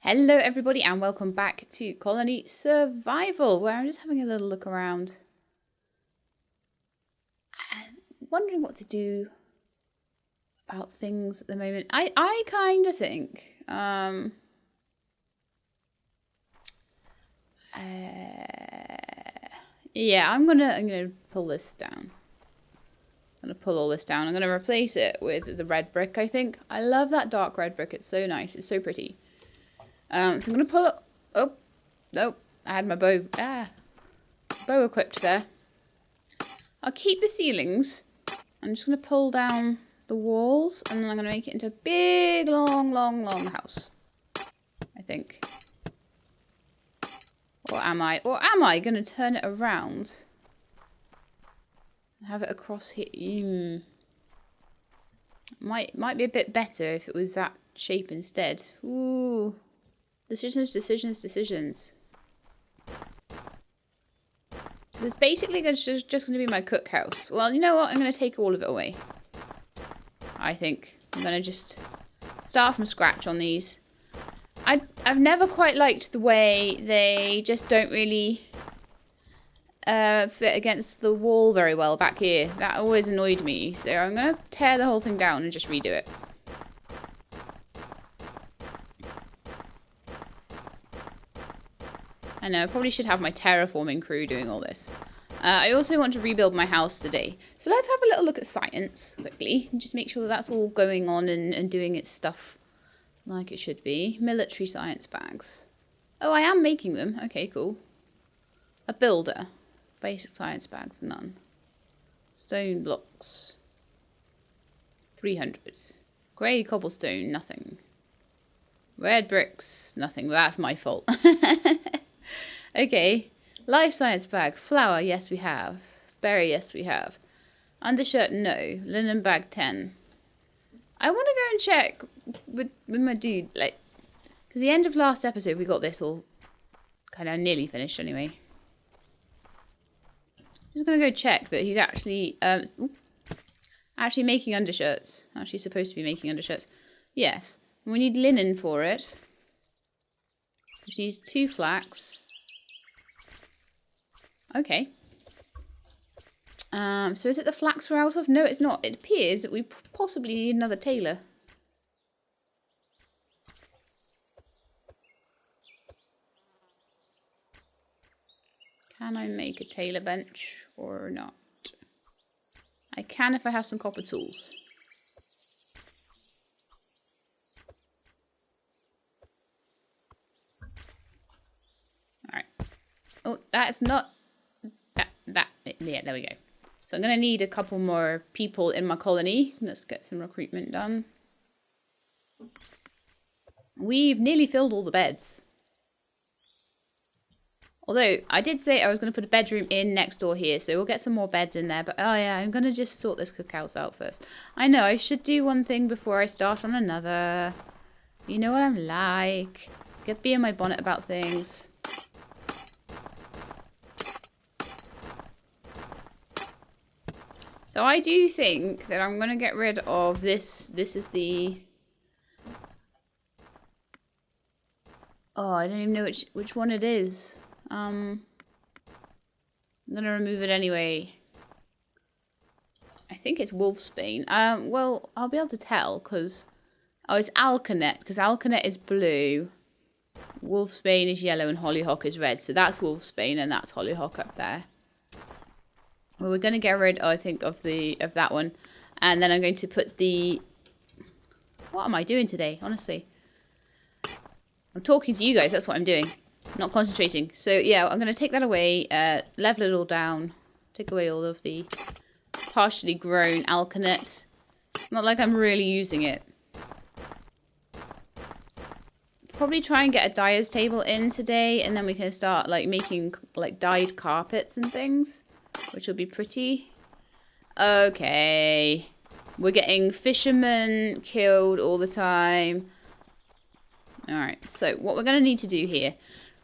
Hello everybody and welcome back to Colony Survival, where I'm just having a little look around and wondering what to do about things at the moment. I kind of think yeah, I'm gonna pull this down. I'm gonna pull all this down. I'm gonna replace it with the red brick. I think I love that dark red brick. It's so nice. It's so pretty. So I'm gonna pull it. Oh, nope! I had my bow. Bow equipped there. I'll keep the ceilings. I'm just gonna pull down the walls, and then I'm gonna make it into a big, long house. I think. Or am I? Or am I gonna turn it around and have it across here? Might be a bit better if it was that shape instead. Ooh. Decisions. It's basically just going to be my cookhouse. Well, you know what? I'm going to take all of it away. I think. I'm going to just start from scratch on these. I've never quite liked the way they just don't really fit against the wall very well back here. That always annoyed me. So I'm going to tear the whole thing down and just redo it. I know, I probably should have my terraforming crew doing all this. I also want to rebuild my house today. So let's have a little look at science quickly. And just make sure that that's all going on and doing its stuff like it should be. Military science bags. Oh, I am making them. Okay, cool. A builder. Basic science bags, none. Stone blocks. 300. Grey cobblestone, nothing. Red bricks, nothing. Well, that's my fault. Okay, life science bag, flour, yes we have. Berry, yes we have. Undershirt, no. Linen bag, 10. I want to go and check with my dude, like, because the end of last episode we got this all kind of nearly finished anyway. I'm just going to go check that he's actually, actually making undershirts. Actually supposed to be making undershirts. Yes, we need linen for it. Which needs 2 flax. Okay. So is it the flax we're out of? No, it's not. It appears that we possibly need another tailor. Can I make a tailor bench or not? I can if I have some copper tools. Alright. Oh, that's not... Yeah, there we go. So I'm going to need a couple more people in my colony. Let's get some recruitment done. We've nearly filled all the beds. Although, I did say I was going to put a bedroom in next door here, so we'll get some more beds in there. But, oh yeah, I'm going to just sort this cookhouse out first. I know, I should do one thing before I start on another. You know what I'm like. Get bee in my bonnet about things. So I do think that I'm going to get rid of this. This is the... Oh, I don't even know which one it is. I'm going to remove it anyway. I think it's wolfsbane. Well, I'll be able to tell because... Oh, it's alkanet, because alkanet is blue. Wolfsbane is yellow and hollyhock is red. So that's wolfsbane and that's hollyhock up there. Well, we're going to get rid, I think, of that one. And then I'm going to put the... What am I doing today, honestly? I'm talking to you guys, that's what I'm doing. Not concentrating. So, yeah, I'm going to take that away, level it all down. Take away all of the partially grown alkanet. Not like I'm really using it. Probably try and get a dyer's table in today. And then we can start, like, making, like, dyed carpets and things. Which will be pretty. Okay. We're getting fishermen killed all the time. Alright, so what we're going to need to do here.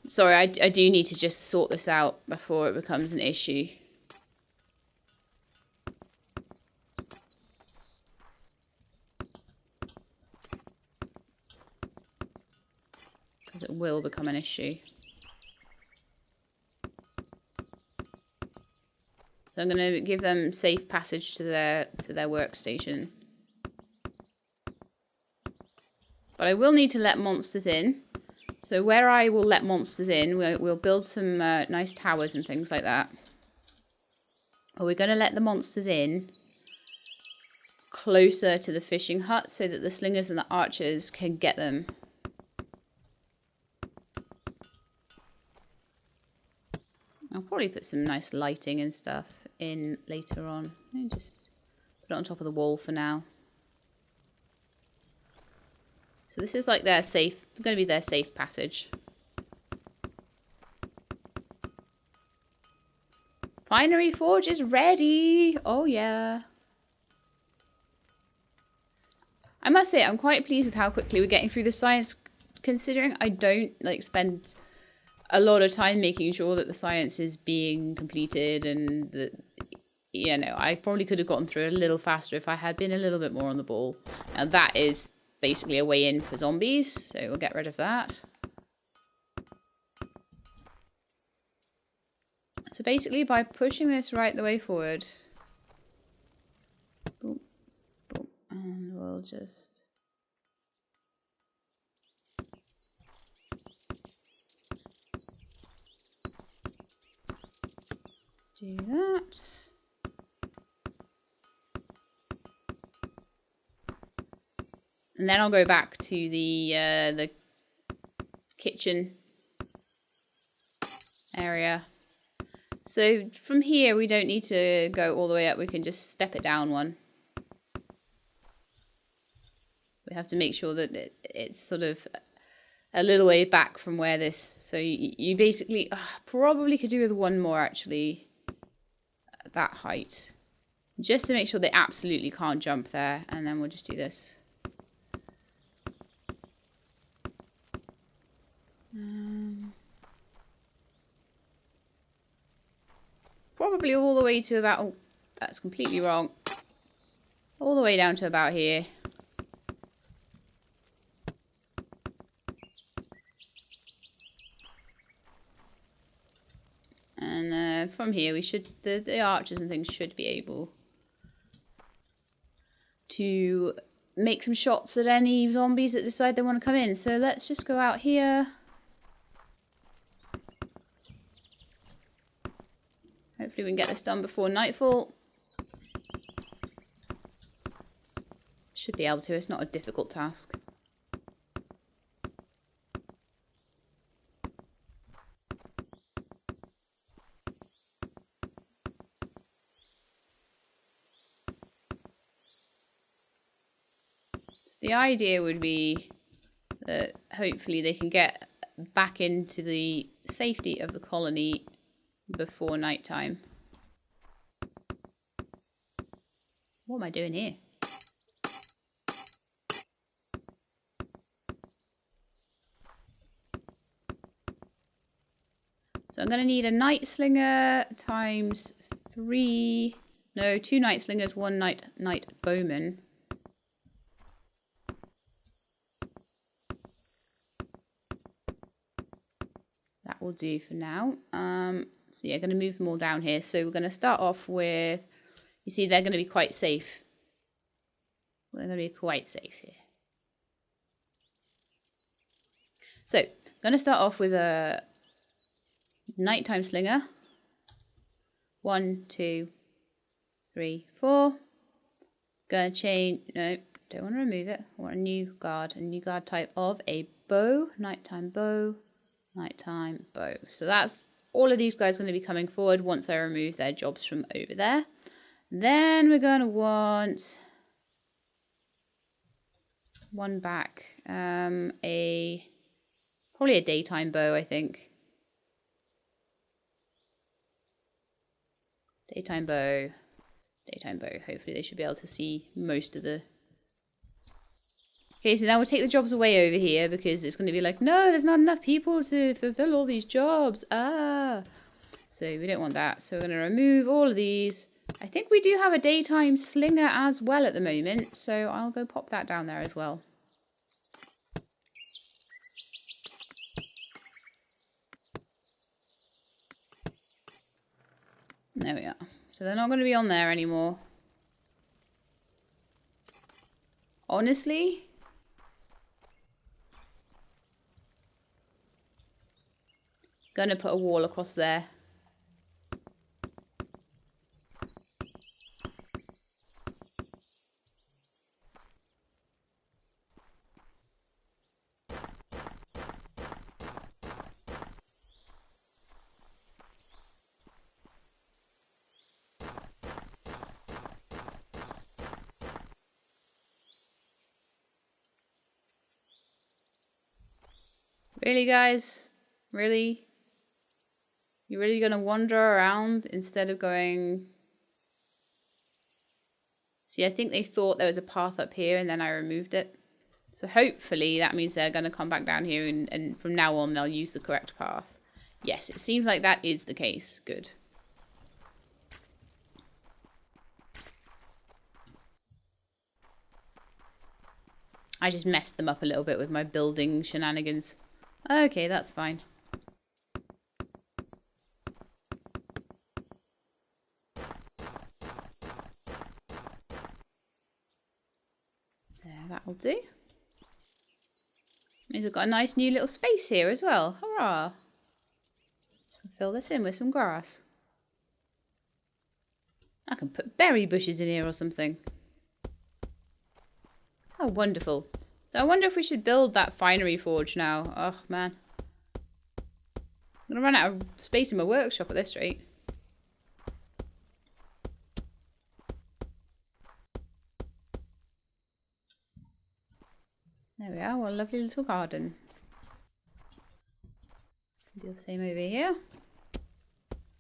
Sorry, I do need to just sort this out before it becomes an issue. because it will become an issue. So I'm going to give them safe passage to their workstation. But I will need to let monsters in. So where I will let monsters in, we'll build some nice towers and things like that. Or we're going to let the monsters in closer to the fishing hut so that the slingers and the archers can get them. I'll probably put some nice lighting and stuff in later on. And just put it on top of the wall for now. So this is like their safe, it's going to be their safe passage. Finery Forge is ready! Oh yeah. I must say, I'm quite pleased with how quickly we're getting through the science, considering I don't like spend a lot of time making sure that the science is being completed, and that, you know, I probably could have gotten through it a little faster if I had been a little bit more on the ball. Now that is basically a way in for zombies, so we'll get rid of that. So basically, by pushing this right the way forward, boom, boom, and we'll just do that. And then I'll go back to the kitchen area. So from here, we don't need to go all the way up. We can just step it down one. We have to make sure that it's sort of a little way back from where this... So you basically probably could do with one more, actually, at that height. Just to make sure they absolutely can't jump there. And then we'll just do this. Probably all the way to about... Oh, that's completely wrong. All the way down to about here. And from here we should... The archers and things should be able to make some shots at any zombies that decide they want to come in. So let's just go out here. Hopefully we can get this done before nightfall. Should be able to, it's not a difficult task. So the idea would be that hopefully they can get back into the safety of the colony before nighttime. What am I doing here? So I'm going to need a night slinger times 3. No, 2 night slingers, 1 night bowman. That will do for now. So yeah, going to move them all down here. So we're going to start off with, you see, they're going to be quite safe. They're going to be quite safe here. So, going to start off with a nighttime slinger. 1, 2, 3, 4. Going to change, no, don't want to remove it. I want a new guard type of a bow, nighttime bow, nighttime bow. So that's all of these guys going to be coming forward once I remove their jobs from over there. Then we're going to want one back, probably a daytime bow, I think. Daytime bow. Hopefully they should be able to see most of the... Okay, so now we'll take the jobs away over here because it's going to be like, no, there's not enough people to fulfill all these jobs. So we don't want that. So we're going to remove all of these. I think we do have a daytime slinger as well at the moment. So I'll go pop that down there as well. There we are. So they're not going to be on there anymore. Honestly, gonna put a wall across there. Really, guys? Really? You're really gonna wander around instead of going... See, I think they thought there was a path up here and then I removed it. So hopefully that means they're gonna come back down here and from now on they'll use the correct path. Yes, it seems like that is the case. Good. I just messed them up a little bit with my building shenanigans. Okay, that's fine. There, that'll do. Means I've got a nice new little space here as well. Hurrah! Fill this in with some grass. I can put berry bushes in here or something. Oh, wonderful. So I wonder if we should build that finery forge now. Oh, man. I'm going to run out of space in my workshop at this rate. There we are. What a lovely little garden. Do the same over here.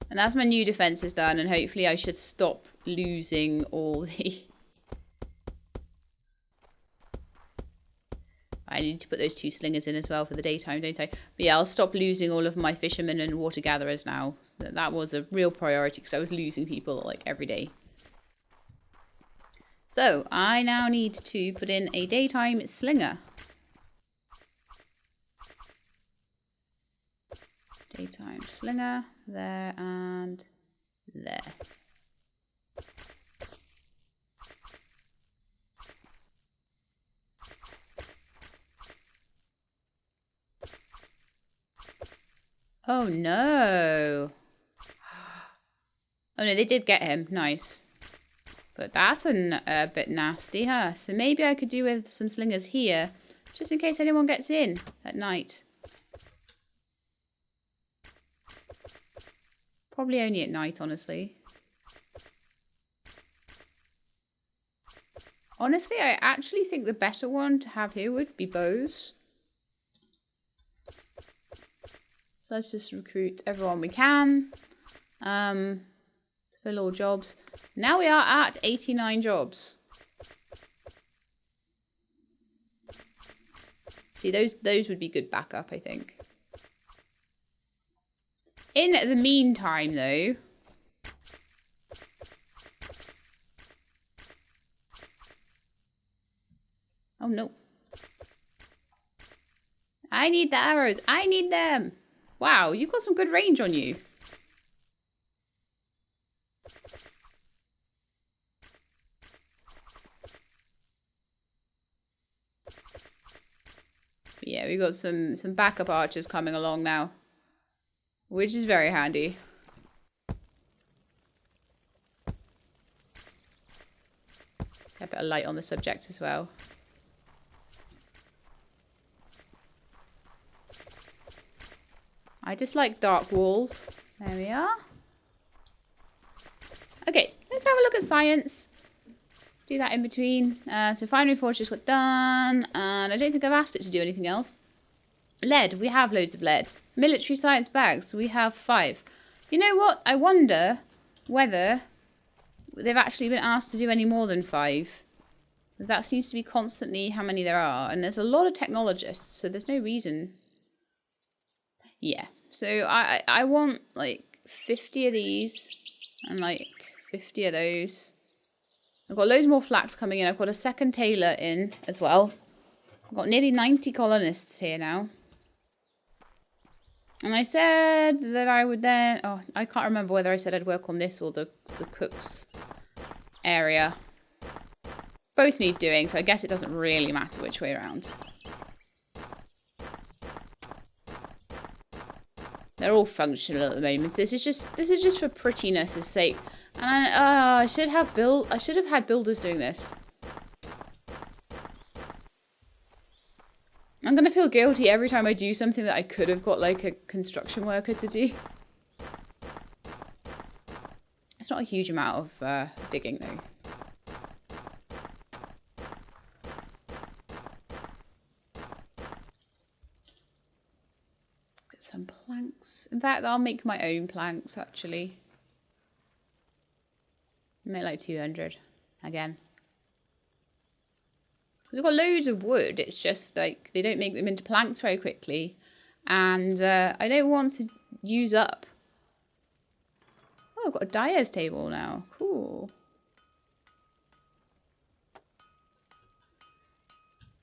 And that's my new defences done. And hopefully I should stop losing all the... I need to put those 2 slingers in as well for the daytime, don't I? But yeah, I'll stop losing all of my fishermen and water gatherers now. So that was a real priority because I was losing people like every day. So I now need to put in a daytime slinger. Daytime slinger, there and there. Oh no. Oh no, they did get him. Nice. But that's a bit nasty, huh? So maybe I could do with some slingers here, just in case anyone gets in at night. Probably only at night, honestly. Honestly, I actually think the better one to have here would be bows. So let's just recruit everyone we can. To fill all jobs. Now we are at 89 jobs. See, those would be good backup, I think. In the meantime, though... Oh, no. I need the arrows. I need them. Wow, you've got some good range on you. But yeah, we've got some backup archers coming along now, which is very handy. Get a bit of light on the subject as well. I just like dark walls. There we are. Okay, let's have a look at science. Do that in between. So finery forge just got done. And I don't think I've asked it to do anything else. Lead, we have loads of lead. Military science bags, we have 5. You know what? I wonder whether they've actually been asked to do any more than 5. That seems to be constantly how many there are. And there's a lot of technologists, so there's no reason. Yeah. So I want like 50 of these and like 50 of those. I've got loads more flax coming in. I've got a second tailor in as well. I've got nearly 90 colonists here now. And I said that I would then... Oh, I can't remember whether I said I'd work on this or the cook's area. Both need doing, so I guess it doesn't really matter which way around. They're all functional at the moment. This is just for prettiness' sake. And I should have had builders doing this. I'm gonna feel guilty every time I do something that I could have got like a construction worker to do. It's not a huge amount of digging though. Get some planks. In fact, I'll make my own planks actually. Make like 200 again. We've got loads of wood. It's just like they don't make them into planks very quickly, and I don't want to use up. Oh, I've got a dyer's table now. Cool.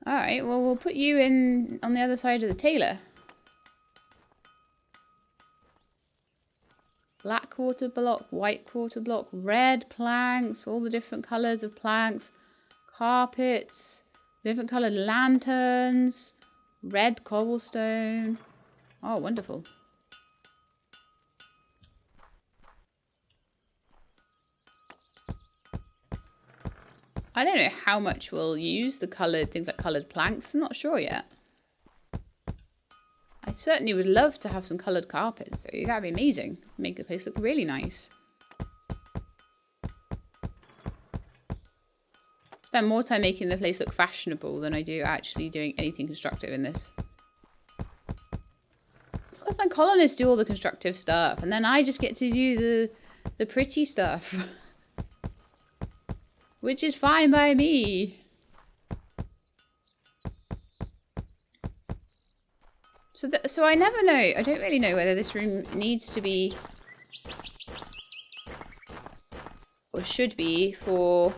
All right. Well, we'll put you in on the other side of the tailor. Black quarter block, white quarter block, red planks, all the different colours of planks, carpets, different coloured lanterns, red cobblestone. Oh, wonderful. I don't know how much we'll use the coloured, things like coloured planks. I'm not sure yet. I certainly would love to have some coloured carpets. So that'd be amazing. Make the place look really nice. Spend more time making the place look fashionable than I do actually doing anything constructive in this. Just let my colonists do all the constructive stuff, and then I just get to do the pretty stuff. Which is fine by me. So I never know. I don't really know whether this room needs to be or should be for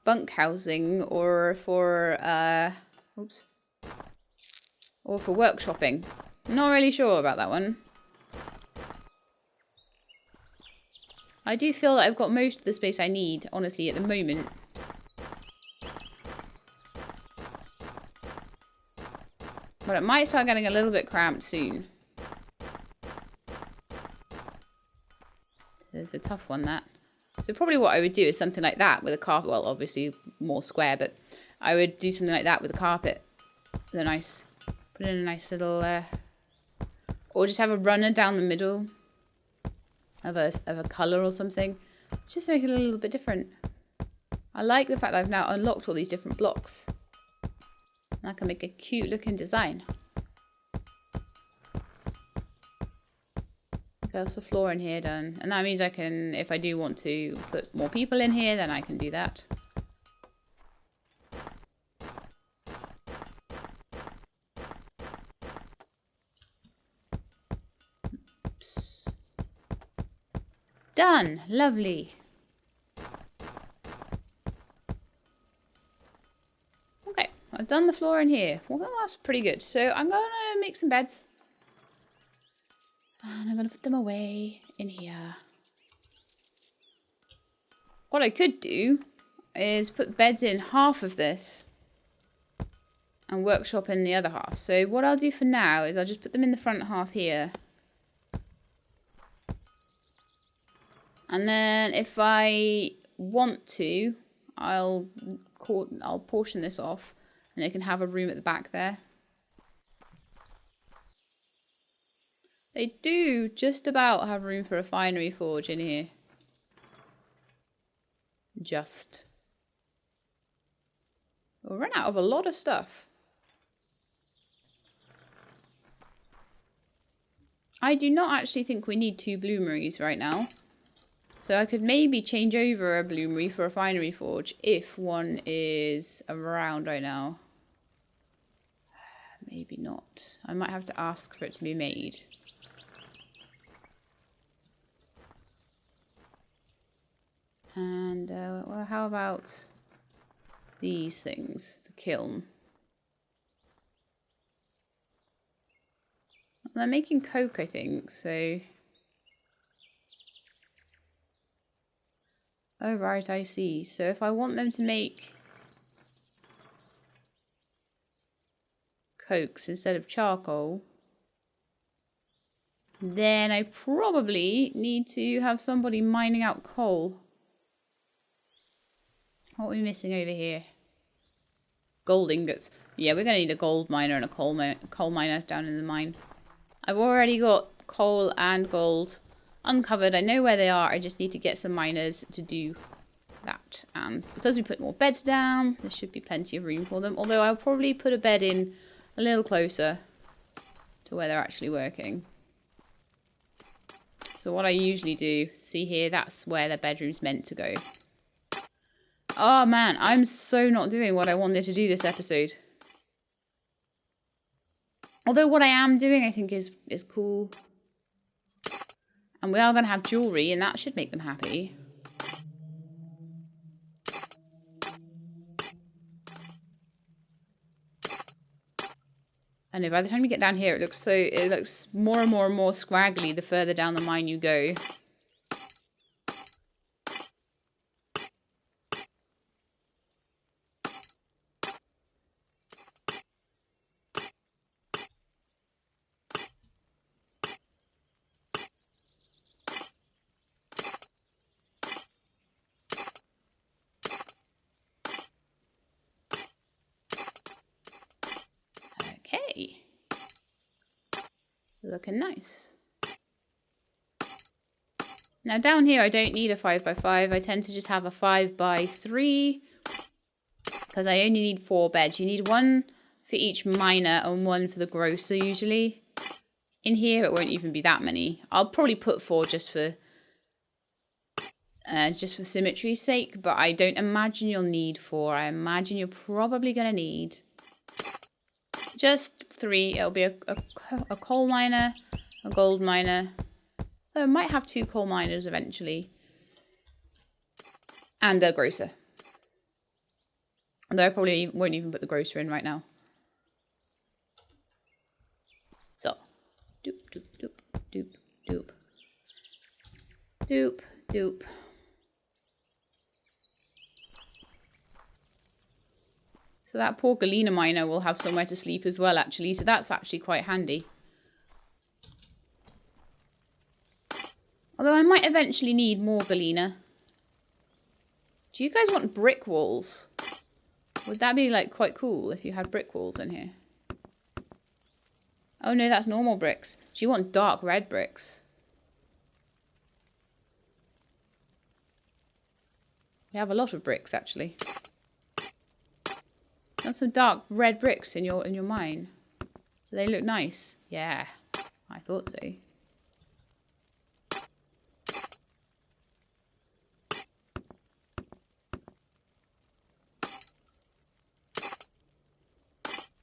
bunk housing or for or for workshopping. I'm not really sure about that one. I do feel that I've got most of the space I need, honestly, at the moment. But it might start getting a little bit cramped soon. It's a tough one, that. So probably what I would do is something like that with a carpet. Well, obviously more square, but I would do something like that with a carpet. With a nice, put in a nice little, or just have a runner down the middle of a colour or something. Just make it a little bit different. I like the fact that I've now unlocked all these different blocks. I can make a cute looking design. There's the floor in here done. And that means I can, if I do want to put more people in here, then I can do that. Oops. Done. Lovely. I've done the floor in here. Well, that's pretty good. So I'm going to make some beds. And I'm going to put them away in here. What I could do is put beds in half of this and workshop in the other half. So what I'll do for now is I'll just put them in the front half here. And then if I want to, I'll portion this off. And they can have a room at the back there. They do just about have room for a finery forge in here. Just. We'll run out of a lot of stuff. I do not actually think we need 2 bloomeries right now. So I could maybe change over a bloomery for a finery forge if one is around right now. Maybe not. I might have to ask for it to be made. And, well, how about these things? The kiln. Well, they're making coke, I think, so... Oh, right, I see. So if I want them to make cokes instead of charcoal, then I probably need to have somebody mining out coal. What are we missing over here? Gold ingots. Yeah, we're going to need a gold miner and a coal miner down in the mine. I've already got coal and gold uncovered. I know where they are. I just need to get some miners to do that. And because we put more beds down, there should be plenty of room for them. Although I'll probably put a bed in a little closer to where they're actually working. So what I usually do, see here, that's where the bedroom's meant to go. Oh man, I'm so not doing what I wanted to do this episode. Although what I am doing, I think, is cool. And we are going to have jewellery, and that should make them happy. I know, by the time you get down here, it looks more and more and more scraggly the further down the mine you go. Okay. Looking nice. Now down here I don't need a 5x5. I tend to just have a 5x3 because I only need 4 beds. You need one for each miner and one for the grocer usually. In here it won't even be that many. I'll probably put 4 just for symmetry's sake, but I don't imagine you'll need 4. I imagine you're probably going to need just 3. It'll be a coal miner, a gold miner. So I might have 2 coal miners eventually. And a grocer. Although I probably won't even put the grocer in right now. So, doop, doop, doop, doop, doop. Doop, doop. So that poor galena miner will have somewhere to sleep as well, actually. So that's actually quite handy. Although I might eventually need more galena. Do you guys want brick walls? Would that be like quite cool if you had brick walls in here? Oh no, that's normal bricks. Do you want dark red bricks? We have a lot of bricks actually. Got some dark red bricks in your mine. Do they look nice? Yeah, I thought so.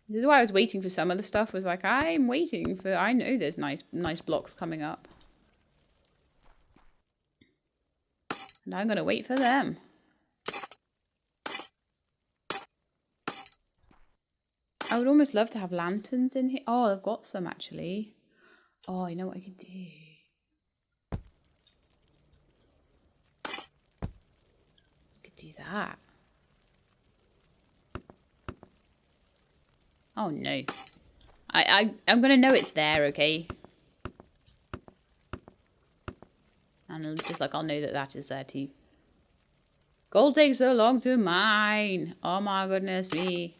This is why I was waiting for some of the stuff. Was like, I'm waiting for. I know there's nice blocks coming up, and I'm gonna wait for them. I would almost love to have lanterns in here. Oh, I've got some actually. Oh, you know what I could do? I could do that. Oh no. I'm gonna know it's there, okay? And just like I'll know that that is there too. Gold takes so long to mine. Oh my goodness me.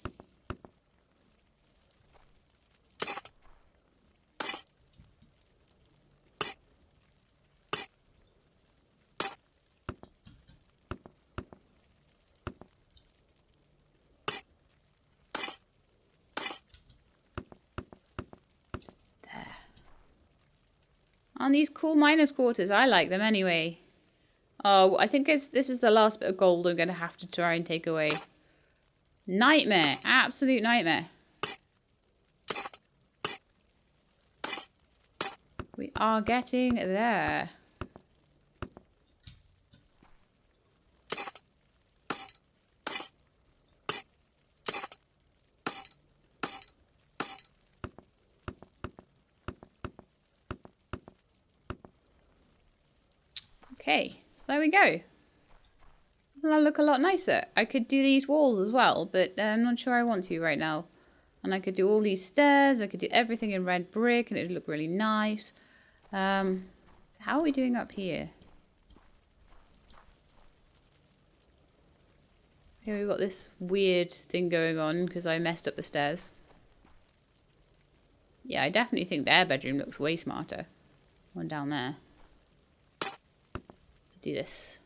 On these cool miners' quarters. I like them anyway. Oh, I think this is the last bit of gold I'm going to have to try and take away. Nightmare. Absolute nightmare. We are getting there. Okay, so there we go. Doesn't that look a lot nicer? I could do these walls as well, but I'm not sure I want to right now. And I could do all these stairs. I could do everything in red brick, and it would look really nice. How are we doing up here? Here we've got this weird thing going on because I messed up the stairs. Yeah, I definitely think their bedroom looks way smarter. One down there. Do this.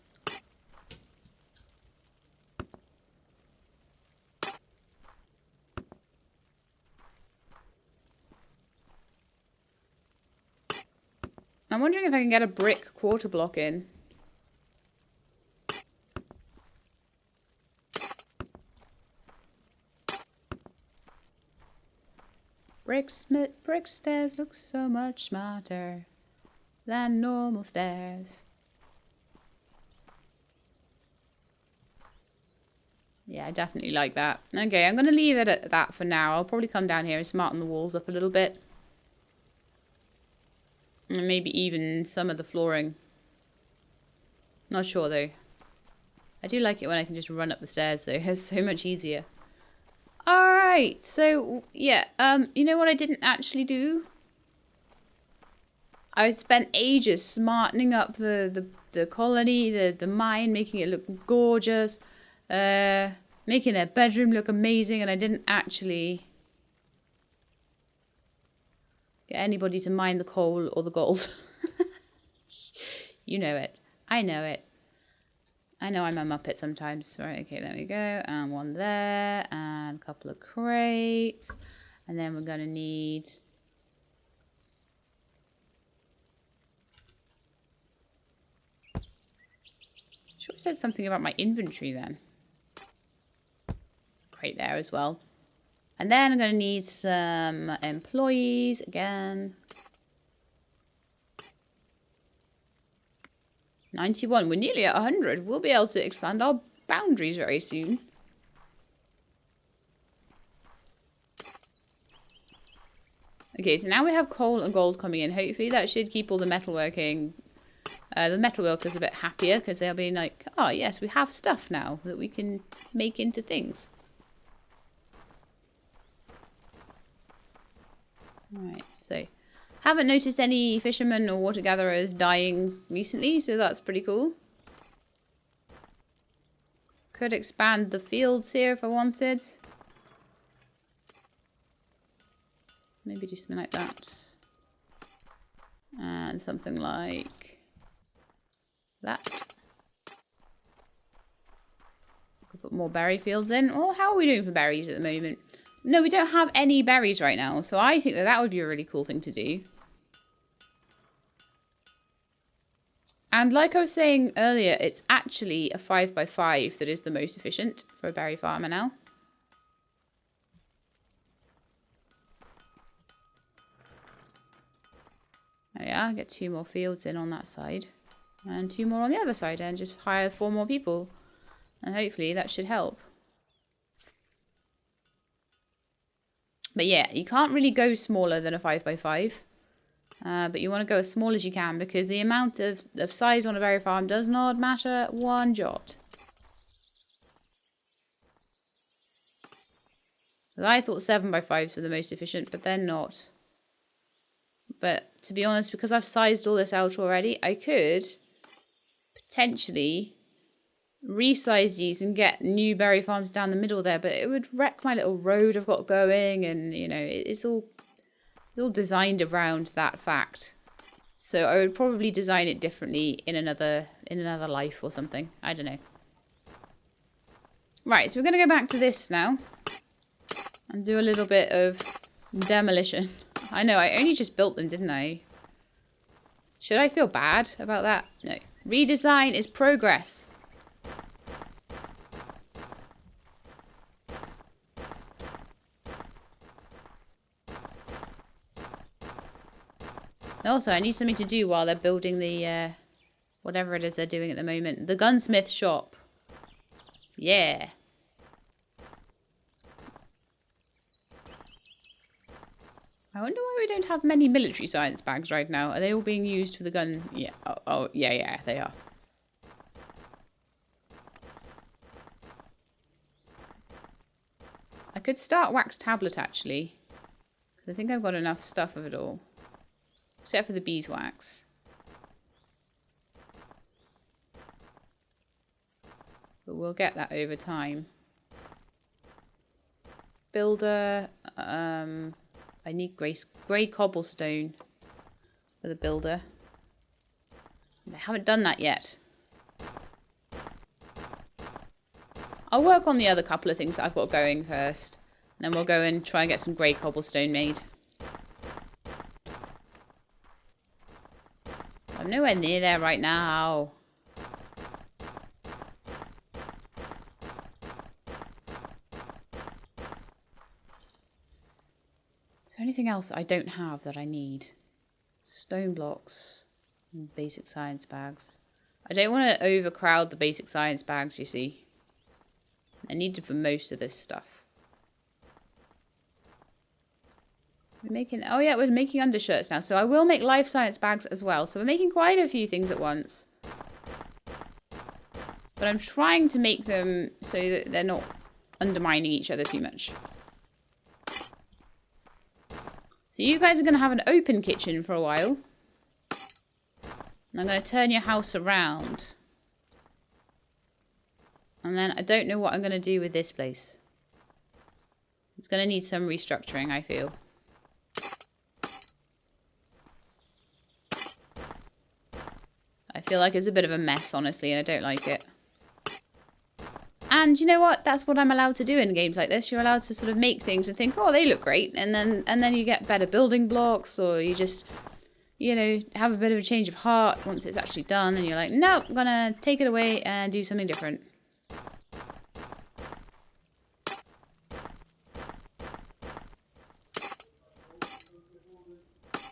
I'm wondering if I can get a brick quarter block in. Brick stairs look so much smarter than normal stairs. Yeah, I definitely like that. Okay, I'm going to leave it at that for now. I'll probably come down here and smarten the walls up a little bit. And maybe even some of the flooring. Not sure though. I do like it when I can just run up the stairs though. It's so much easier. Alright, so yeah, you know what I didn't actually do? I spent ages smartening up the colony, the mine, making it look gorgeous, making their bedroom look amazing, and I didn't actually get anybody to mine the coal or the gold. You know it. I know it. I know I'm a muppet sometimes. Right, okay, there we go. And one there, and a couple of crates. And then we're going to need... Sure said something about my inventory then. Crate there as well. And then I'm going to need some employees again. 91. We're nearly at 100. We'll be able to expand our boundaries very soon. Okay, so now we have coal and gold coming in. Hopefully that should keep all the metalworking, the metalworkers a bit happier, because they'll be like, oh yes, we have stuff now that we can make into things. Alright, so haven't noticed any fishermen or water gatherers dying recently, so that's pretty cool. Could expand the fields here if I wanted. Maybe do something like that. And something like that. Could put more berry fields in. Oh, how are we doing for berries at the moment? No, we don't have any berries right now, so I think that that would be a really cool thing to do. And like I was saying earlier, it's actually a 5x5 that is the most efficient for a berry farmer now. There we are, get 2 more fields in on that side. And 2 more on the other side, and just hire 4 more people. And hopefully that should help. But yeah, you can't really go smaller than a 5x5. But you want to go as small as you can, because the amount of size on a berry farm does not matter one jot. I thought 7x5s were the most efficient, but they're not. But to be honest, because I've sized all this out already, I could potentially resize these and get new berry farms down the middle there, but it would wreck my little road I've got going, and you know, it's all designed around that fact. So I would probably design it differently in another life or something. I don't know. Right, so we're gonna go back to this now and do a little bit of demolition. I know, I only just built them, didn't I? Should I feel bad about that? No. Redesign is progress. Also, I need something to do while they're building the, whatever it is they're doing at the moment. The gunsmith shop. Yeah. I wonder why we don't have many military science bags right now. Are they all being used for the gun? Yeah. Oh yeah, they are. I could start wax tablet, actually. I think I've got enough stuff of it all. Except for the beeswax. But we'll get that over time. Builder. I need grey cobblestone for the builder. I haven't done that yet. I'll work on the other couple of things that I've got going first. And then we'll go and try and get some grey cobblestone made. I'm nowhere near there right now. Is there anything else that I don't have that I need? Stone blocks and basic science bags. I don't want to overcrowd the basic science bags, you see. I need them for most of this stuff. We're making, oh yeah, we're making undershirts now. So I will make life science bags as well. So we're making quite a few things at once. But I'm trying to make them so that they're not undermining each other too much. So you guys are going to have an open kitchen for a while. And I'm going to turn your house around. And then I don't know what I'm going to do with this place. It's going to need some restructuring, I feel. I feel like it's a bit of a mess, honestly, and I don't like it. And you know what? That's what I'm allowed to do in games like this. You're allowed to sort of make things and think, oh, they look great. And then you get better building blocks, or you just, you know, have a bit of a change of heart once it's actually done. And you're like, no, I'm going to take it away and do something different.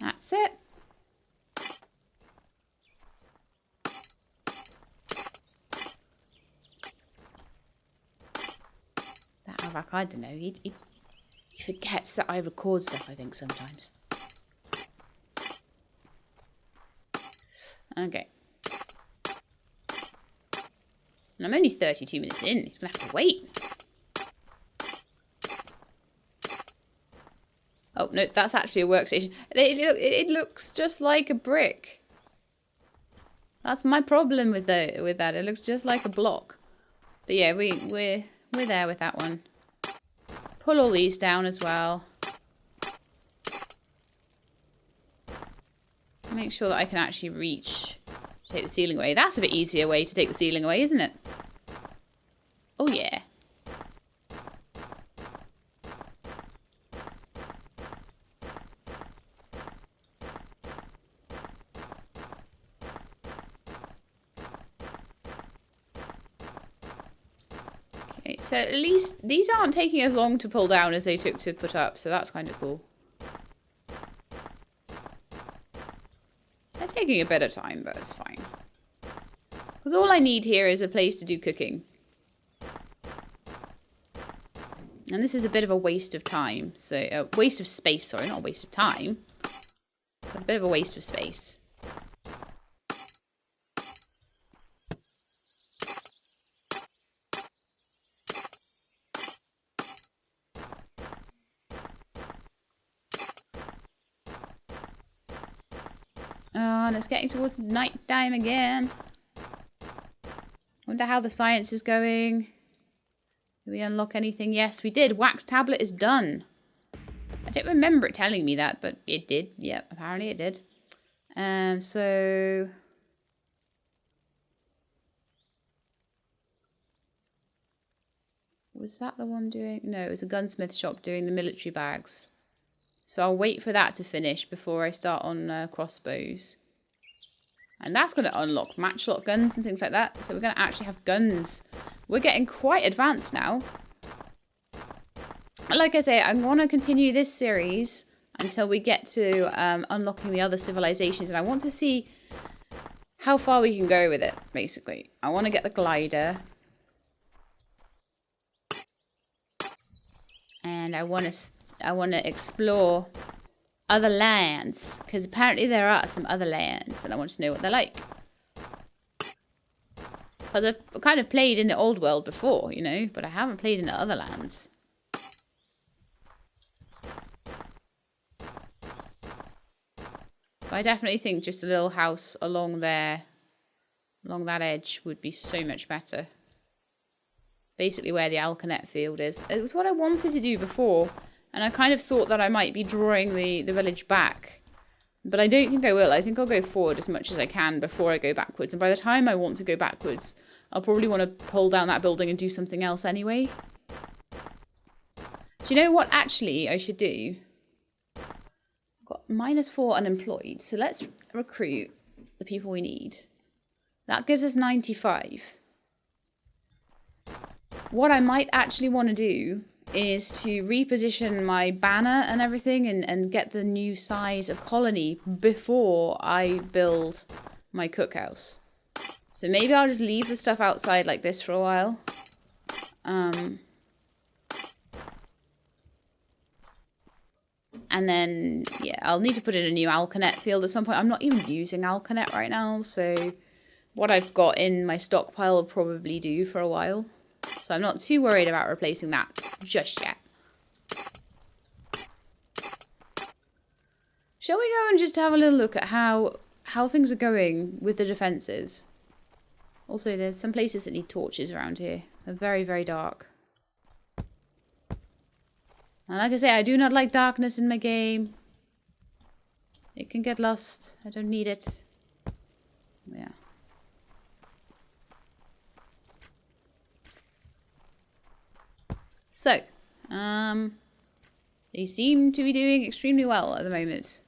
That's it. That Avak, I don't know. He forgets that I record stuff, I think, sometimes. Okay. And I'm only 32 minutes in. He's going to have to wait. Oh, no, that's actually a workstation. It looks just like a brick. That's my problem with that. It looks just like a block. But yeah, we're there with that one. Pull all these down as well. Make sure that I can actually reach to take the ceiling away. That's a bit easier way to take the ceiling away, isn't it? Oh, yeah. So at least these aren't taking as long to pull down as they took to put up, so that's kind of cool. They're taking a bit of time, but it's fine. Because all I need here is a place to do cooking. And this is a bit of a waste of time. So, waste of space, sorry, not a waste of time. But a bit of a waste of space. Oh, and it's getting towards night time again. Wonder how the science is going. Did we unlock anything? Yes, we did. Wax tablet is done. I don't remember it telling me that, but it did. Yep, apparently it did. So... Was that the one doing... No, it was a gunsmith shop doing the military bags. So I'll wait for that to finish before I start on crossbows. And that's going to unlock matchlock guns and things like that. So we're going to actually have guns. We're getting quite advanced now. Like I say, I want to continue this series until we get to unlocking the other civilizations. And I want to see how far we can go with it, basically. I want to get the glider. And I want to explore other lands. Because apparently there are some other lands, and I want to know what they're like. Because I've kind of played in the old world before, you know, but I haven't played in the other lands. But I definitely think just a little house along there, along that edge, would be so much better. Basically where the Alcanet field is. It was what I wanted to do before, and I kind of thought that I might be drawing the village back. But I don't think I will. I think I'll go forward as much as I can before I go backwards. And by the time I want to go backwards, I'll probably want to pull down that building and do something else anyway. Do you know what actually I should do? I've got -4 unemployed. So let's recruit the people we need. That gives us 95. What I might actually want to do is to reposition my banner and everything and get the new size of colony before I build my cookhouse. So maybe I'll just leave the stuff outside like this for a while. And then, yeah, I'll need to put in a new Alcanet field at some point. I'm not even using Alcanet right now, so what I've got in my stockpile will probably do for a while. So I'm not too worried about replacing that just yet. Shall we go and just have a little look at how things are going with the defences? Also, there's some places that need torches around here. They're very, very dark. And like I say, I do not like darkness in my game. It can get lost. I don't need it. Yeah. So, they seem to be doing extremely well at the moment.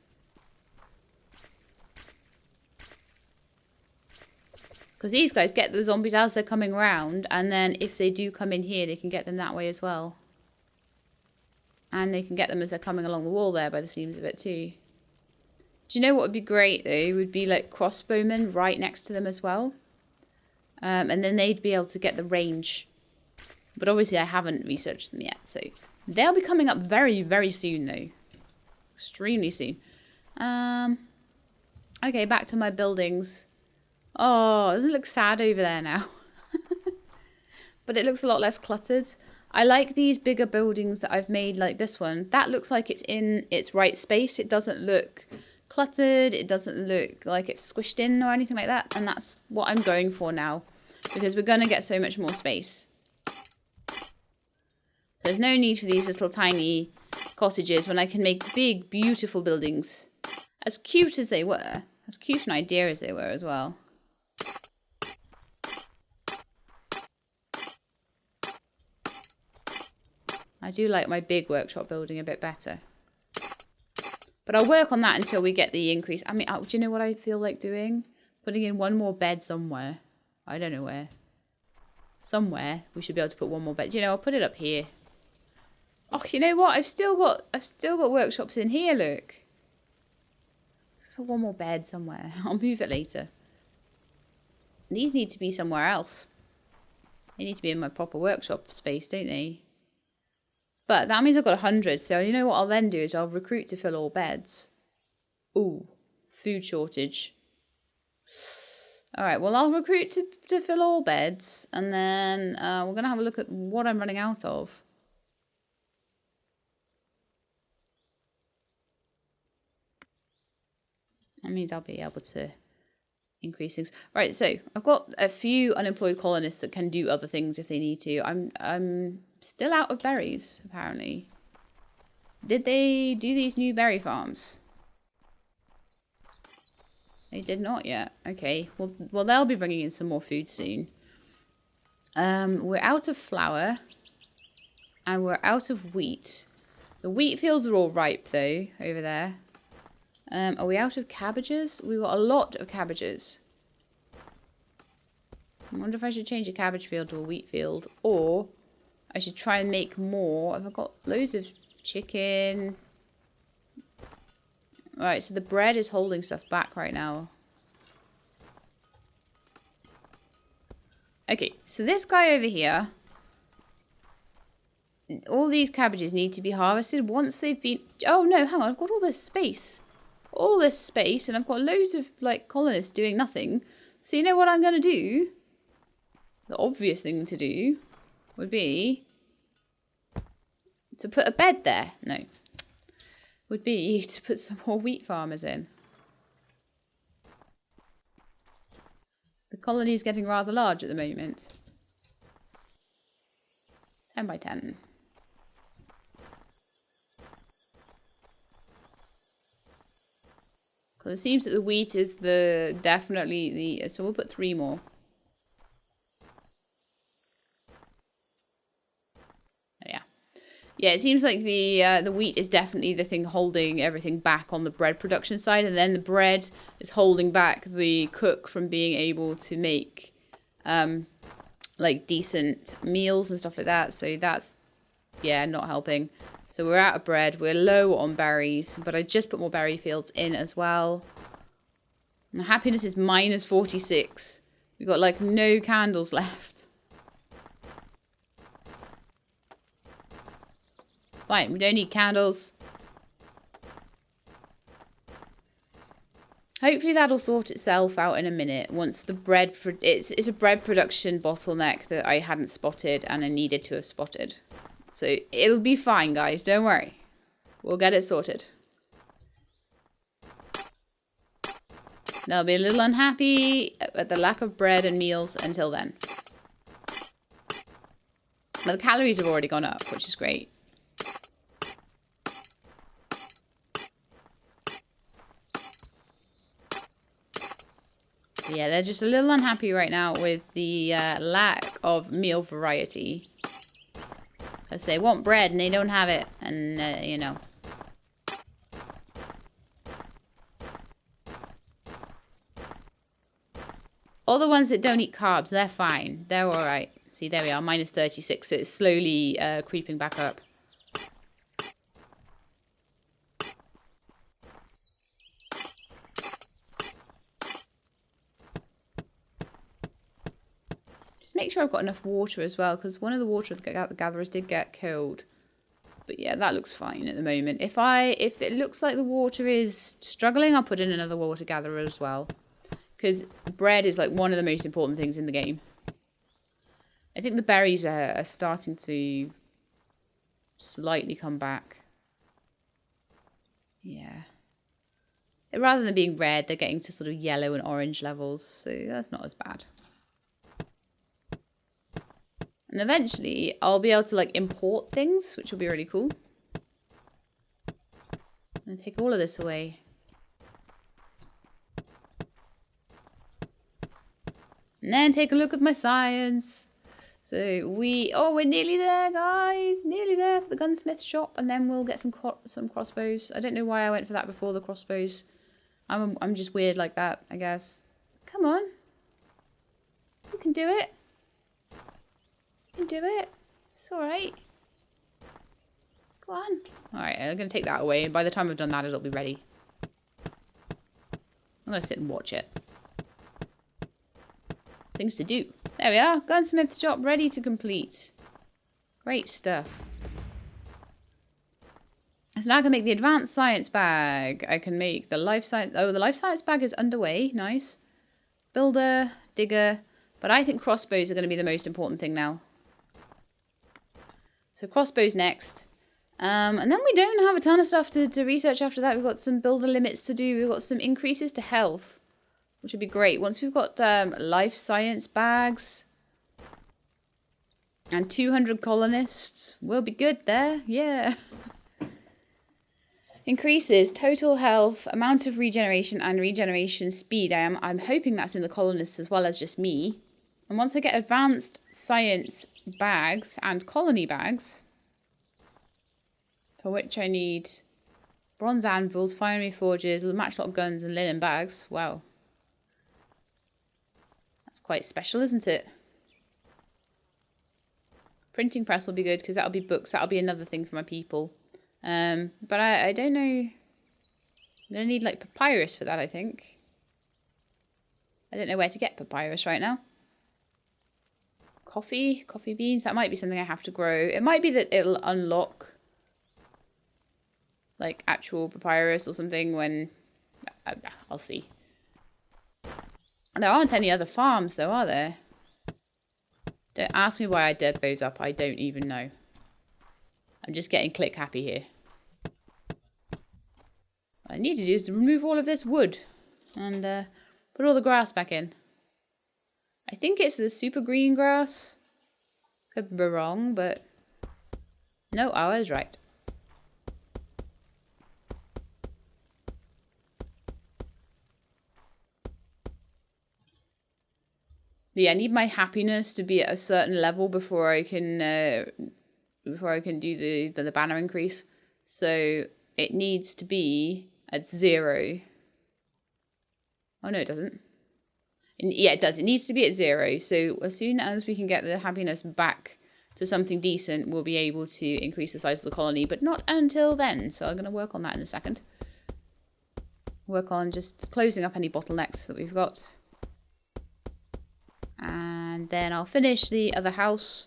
Because these guys get the zombies as they're coming around, and then if they do come in here, they can get them that way as well. And they can get them as they're coming along the wall there, by the seams of it too. Do you know what would be great though? Would be like crossbowmen right next to them as well. And then they'd be able to get the range. But obviously I haven't researched them yet, so they'll be coming up very, very soon though. Extremely soon. Okay, back to my buildings. Oh, doesn't it look sad over there now? But it looks a lot less cluttered. I like these bigger buildings that I've made, like this one. That looks like it's in its right space. It doesn't look cluttered. It doesn't look like it's squished in or anything like that. And that's what I'm going for now, because we're going to get so much more space. There's no need for these little tiny cottages when I can make big, beautiful buildings. As cute as they were. As cute an idea as they were as well. I do like my big workshop building a bit better. But I'll work on that until we get the increase. I mean, do you know what I feel like doing? Putting in one more bed somewhere. I don't know where. Somewhere we should be able to put one more bed. You know, I'll put it up here. Oh, you know what? I've still got workshops in here, look. Let's put one more bed somewhere. I'll move it later. These need to be somewhere else. They need to be in my proper workshop space, don't they? But that means I've got 100. So you know what I'll then do is I'll recruit to fill all beds. Ooh, food shortage. All right, well, I'll recruit to fill all beds. And then we're going to have a look at what I'm running out of. That means I'll be able to increase things. All right, so I've got a few unemployed colonists that can do other things if they need to. I'm still out of berries, apparently. Did they do these new berry farms? They did not yet. Okay, well they'll be bringing in some more food soon. We're out of flour. And we're out of wheat. The wheat fields are all ripe, though, over there. Are we out of cabbages? We've got a lot of cabbages. I wonder if I should change a cabbage field to a wheat field. Or I should try and make more. I've got loads of chicken. Alright, so the bread is holding stuff back right now. Okay, so this guy over here. all these cabbages need to be harvested once they've been... Oh, no, hang on. I've got all this space. All this space, and I've got loads of, like, colonists doing nothing. So you know what I'm going to do? The obvious thing to do would be to put a bed there. No. Would be to put some more wheat farmers in. The colony is getting rather large at the moment. 10 by 10. Because it seems that the wheat is definitely the... So we'll put 3 more. Yeah, it seems like the wheat is definitely the thing holding everything back on the bread production side, and then the bread is holding back the cook from being able to make like decent meals and stuff like that. So that's, yeah, not helping. So we're out of bread. We're low on berries, but I just put more berry fields in as well. And happiness is minus 46. We've got like no candles left. Fine, we don't need candles. Hopefully that'll sort itself out in a minute once the bread... It's a bread production bottleneck that I hadn't spotted and I needed to have spotted. So it'll be fine, guys. Don't worry. We'll get it sorted. They'll be a little unhappy at the lack of bread and meals until then. But the calories have already gone up, which is great. Yeah, they're just a little unhappy right now with the lack of meal variety. Because they want bread and they don't have it. And, you know. All the ones that don't eat carbs, they're fine. They're alright. See, there we are, minus 36. So it's slowly creeping back up. Make sure I've got enough water as well, because one of the water gatherers did get killed. But yeah, that looks fine at the moment. If it looks like the water is struggling, I'll put in another water gatherer as well. Because bread is like one of the most important things in the game. I think the berries are starting to slightly come back. Yeah. Rather than being red, they're getting to sort of yellow and orange levels, so that's not as bad. And eventually, I'll be able to, like, import things, which will be really cool. I'm going to take all of this away. And then take a look at my science. So we're nearly there, guys. Nearly there for the gunsmith shop. And then we'll get some crossbows. I don't know why I went for that before the crossbows. I'm just weird like that, I guess. Come on. You can do it. Do it. It's alright. Go on. Alright, I'm going to take that away. And by the time I've done that, it'll be ready. I'm going to sit and watch it. Things to do. There we are. Gunsmith's shop ready to complete. Great stuff. So now I can make the advanced science bag. I can make the life science... Oh, the life science bag is underway. Nice. Builder, digger. But I think crossbows are going to be the most important thing now. So crossbows next. And then we don't have a ton of stuff to research after that. We've got some builder limits to do. We've got some increases to health, which would be great. Once we've got life science bags and 200 colonists, we'll be good there. Yeah. Increases total health, amount of regeneration, and regeneration speed. I'm hoping that's in the colonists as well as just me. And once I get advanced science bags and colony bags, for which I need bronze anvils, finery forges, matchlock guns, and linen bags. Wow. That's quite special, isn't it? Printing press will be good because that'll be books. That'll be another thing for my people. But I don't know. I'm going to need like papyrus for that, I think. I don't know where to get papyrus right now. Coffee beans. That might be something I have to grow. It might be that it'll unlock like actual papyrus or something when I'll see. There aren't any other farms though, are there? Don't ask me why I dug those up. I don't even know. I'm just getting click happy here. What I need to do is to remove all of this wood and put all the grass back in. I think it's the super green grass. Could be wrong, but no, I was right. But yeah, I need my happiness to be at a certain level before I can do the banner increase. So it needs to be at 0. Oh no, it doesn't. Yeah, it does. It needs to be at 0. So as soon as we can get the happiness back to something decent, we'll be able to increase the size of the colony, but not until then. So I'm going to work on that in a second. Work on just closing up any bottlenecks that we've got. And then I'll finish the other house.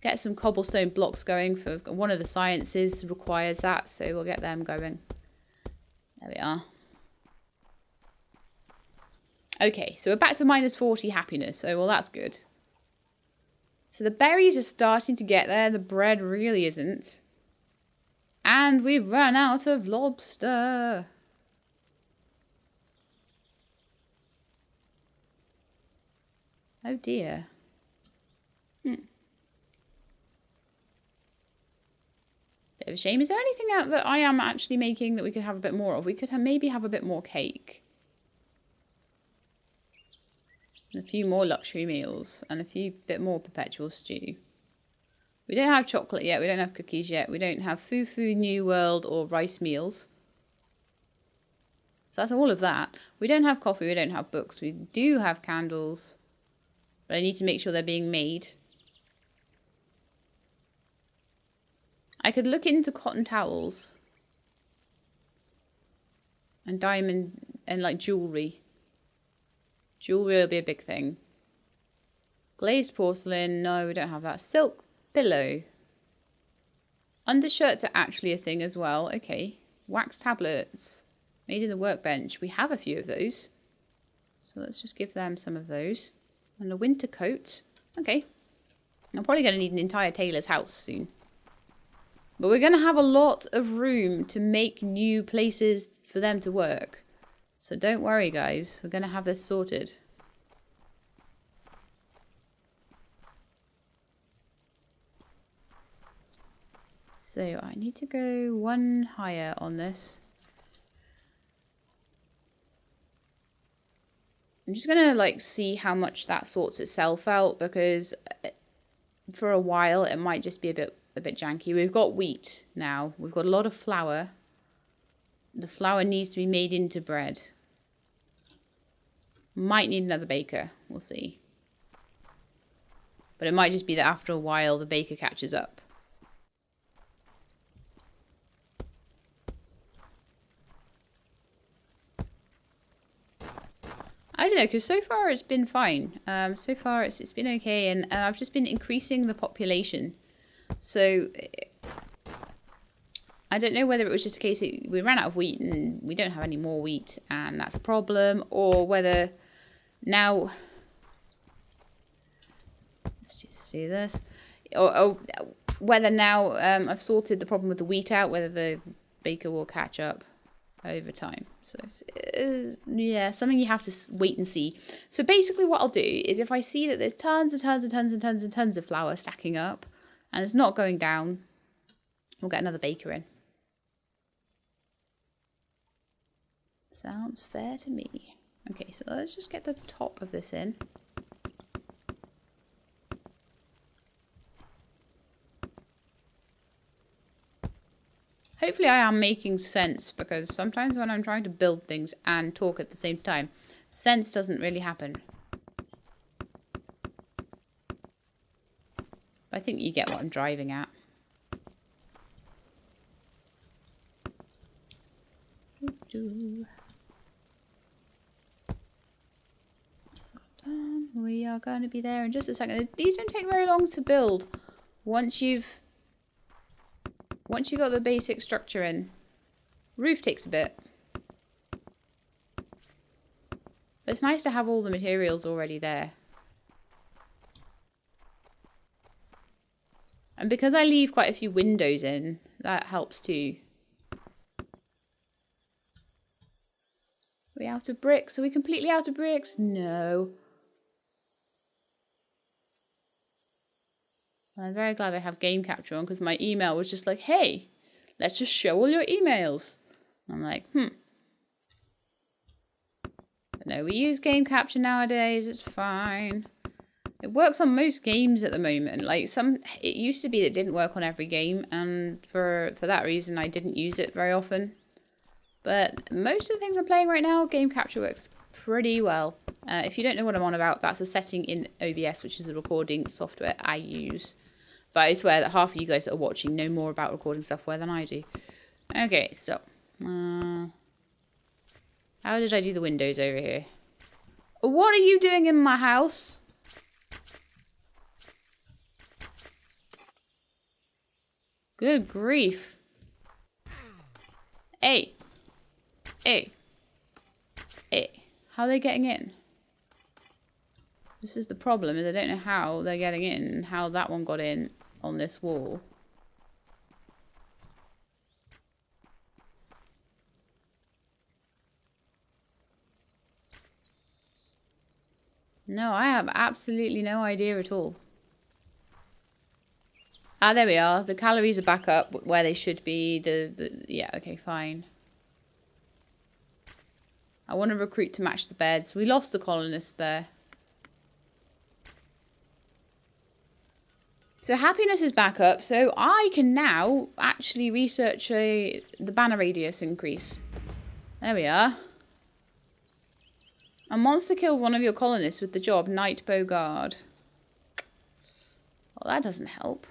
Get some cobblestone blocks going for one of the sciences requires that, so we'll get them going. There we are. Okay, so we're back to minus 40 happiness. Oh, well, that's good. So the berries are starting to get there. The bread really isn't. And we've run out of lobster. Oh, dear. Bit of a shame. Is there anything out that I am actually making that we could have a bit more of? We could maybe have a bit more cake. And a few more luxury meals. And a few bit more perpetual stew. We don't have chocolate yet. We don't have cookies yet. We don't have Fufu New World or rice meals. So that's all of that. We don't have coffee. We don't have books. We do have candles. But I need to make sure they're being made. I could look into cotton towels. And diamond and like jewellery. Jewellery will be a big thing. Glazed porcelain. No, we don't have that. Silk pillow. Undershirts are actually a thing as well. Okay. Wax tablets. Made in the workbench. We have a few of those. So let's just give them some of those. And a winter coat. Okay. I'm probably going to need an entire tailor's house soon. But we're going to have a lot of room to make new places for them to work. So don't worry, guys. We're going to have this sorted. So I need to go one higher on this. I'm just going to like see how much that sorts itself out, because for a while it might just be a bit janky. We've got wheat now. We've got a lot of flour. The flour needs to be made into bread. Might need another baker. We'll see. But it might just be that after a while the baker catches up. I don't know, because so far it's been fine. So far it's been okay, and I've just been increasing the population. So I don't know whether it was just a case that we ran out of wheat and we don't have any more wheat and that's a problem, or whether now, let's just do this, or whether now I've sorted the problem with the wheat out, whether the baker will catch up over time. So yeah, something you have to wait and see. So basically what I'll do is, if I see that there's tons and tons and tons and tons and tons of flour stacking up and it's not going down, we'll get another baker in. Sounds fair to me. Okay, so let's just get the top of this in. Hopefully I am making sense, because sometimes when I'm trying to build things and talk at the same time, sense doesn't really happen. I think you get what I'm driving at. going to be there in just a second. These don't take very long to build once you've got the basic structure in. Roof takes a bit. But it's nice to have all the materials already there. And because I leave quite a few windows in, that helps too. Are we out of bricks? Are we completely out of bricks? No. I'm very glad I have game capture on because my email was just like, hey, let's just show all your emails. And I'm like, But no, we use game capture nowadays. It's fine. It works on most games at the moment. Like it used to be that it didn't work on every game, and for that reason, I didn't use it very often. But most of the things I'm playing right now, game capture works pretty well. If you don't know what I'm on about, that's a setting in OBS, which is the recording software I use. But I swear that half of you guys that are watching know more about recording software than I do. Okay, so how did I do the windows over here? What are you doing in my house? Good grief. Hey. Hey. Hey. How are they getting in? This is the problem, is I don't know how they're getting in and how that one got in on this wall. No, I have absolutely no idea at all. Ah, there we are. The calories are back up where they should be. Yeah, okay, fine. I want to recruit to match the beds. We lost the colonists there. So happiness is back up. So I can now actually research the banner radius increase. There we are. A monster killed one of your colonists with the job Night Bow Guard. Well, that doesn't help.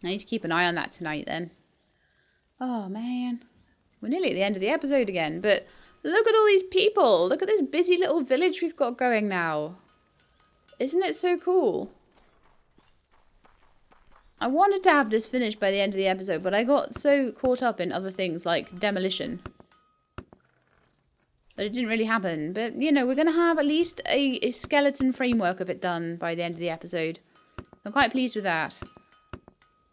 I need to keep an eye on that tonight then. Oh man. We're nearly at the end of the episode again, but look at all these people. Look at this busy little village we've got going now. Isn't it so cool? I wanted to have this finished by the end of the episode, but I got so caught up in other things like demolition that it didn't really happen. But, you know, we're going to have at least a skeleton framework of it done by the end of the episode. I'm quite pleased with that.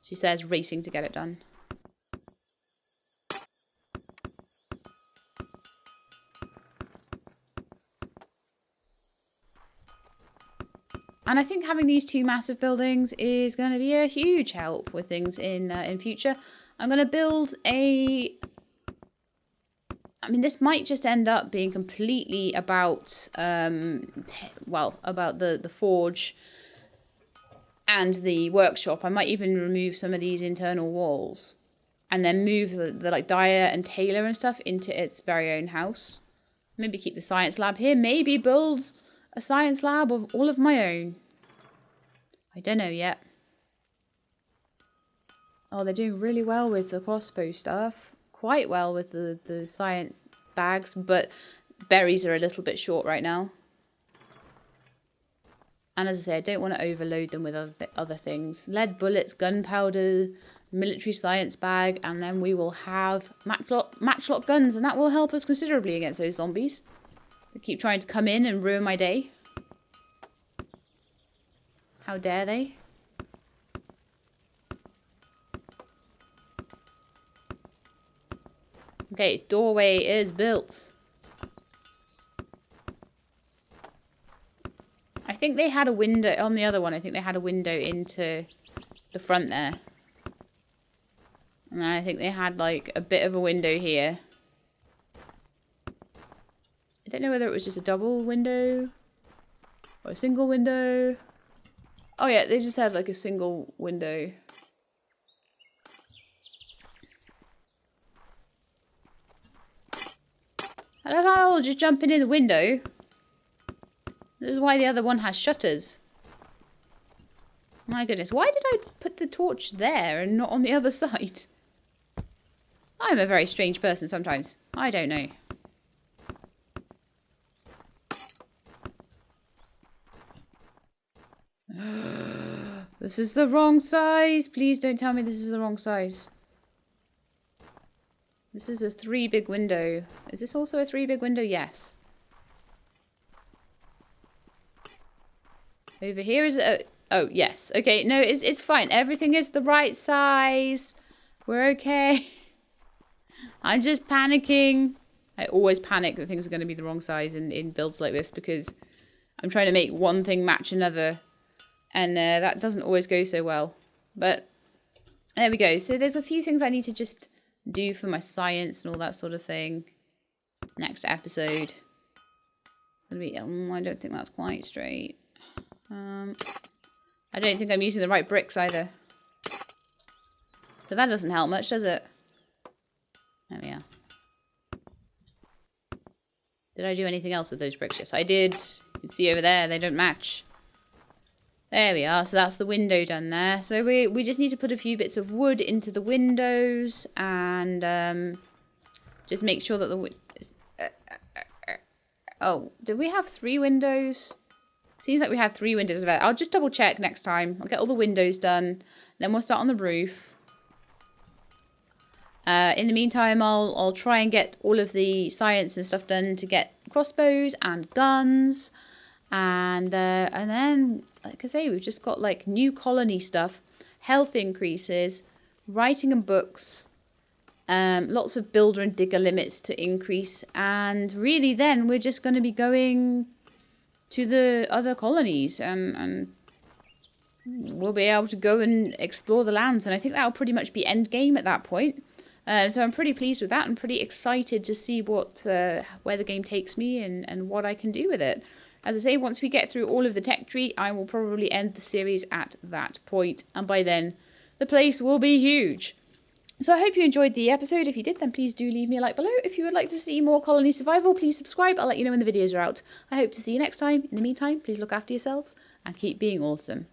She says, racing to get it done. And I think having these two massive buildings is going to be a huge help with things in future. I'm going to build a... I mean, this might just end up being completely about, about the forge and the workshop. I might even remove some of these internal walls and then move the like dyer and tailor and stuff into its very own house. Maybe keep the science lab here. Maybe build a science lab of all of my own. I don't know yet. Oh, they're doing really well with the crossbow stuff. Quite well with the science bags, but berries are a little bit short right now. And as I say, I don't want to overload them with other things. Lead bullets, gunpowder, military science bag, and then we will have matchlock guns, and that will help us considerably against those zombies. They keep trying to come in and ruin my day. How dare they? Okay, doorway is built. I think they had a window on the other one. I think they had a window into the front there. And then I think they had like a bit of a window here. I don't know whether it was just a double window or a single window. Oh yeah, they just had like a single window. I love how I'll just jump in the window. This is why the other one has shutters. My goodness, why did I put the torch there and not on the other side? I'm a very strange person sometimes. I don't know. This is the wrong size. Please don't tell me this is the wrong size. This is a 3 big window. Is this also a 3 big window? Yes. Over here is a... Oh, yes. Okay, no, it's fine. Everything is the right size. We're okay. I'm just panicking. I always panic that things are going to be the wrong size in builds like this because I'm trying to make one thing match another. And that doesn't always go so well. But there we go. So there's a few things I need to just do for my science and all that sort of thing. Next episode. I don't think that's quite straight. I don't think I'm using the right bricks either. So that doesn't help much, does it? There we are. Did I do anything else with those bricks? Yes, I did. You can see over there, they don't match. There we are. So that's the window done there. So we just need to put a few bits of wood into the windows and just make sure that the windows... Oh, did we have 3 windows? Seems like we had 3 windows. I'll just double check next time. I'll get all the windows done. Then we'll start on the roof. In the meantime, I'll try and get all of the science and stuff done to get crossbows and guns. And then, like I say, we've just got like new colony stuff, health increases, writing and books, lots of builder and digger limits to increase. And really then we're just going to be going to the other colonies and we'll be able to go and explore the lands. And I think that'll pretty much be end game at that point. So I'm pretty pleased with that. I'm pretty excited to see what where the game takes me and what I can do with it. As I say, once we get through all of the tech tree, I will probably end the series at that point. And by then, the place will be huge. So I hope you enjoyed the episode. If you did, then please do leave me a like below. If you would like to see more colony survival, please subscribe. I'll let you know when the videos are out. I hope to see you next time. In the meantime, please look after yourselves and keep being awesome.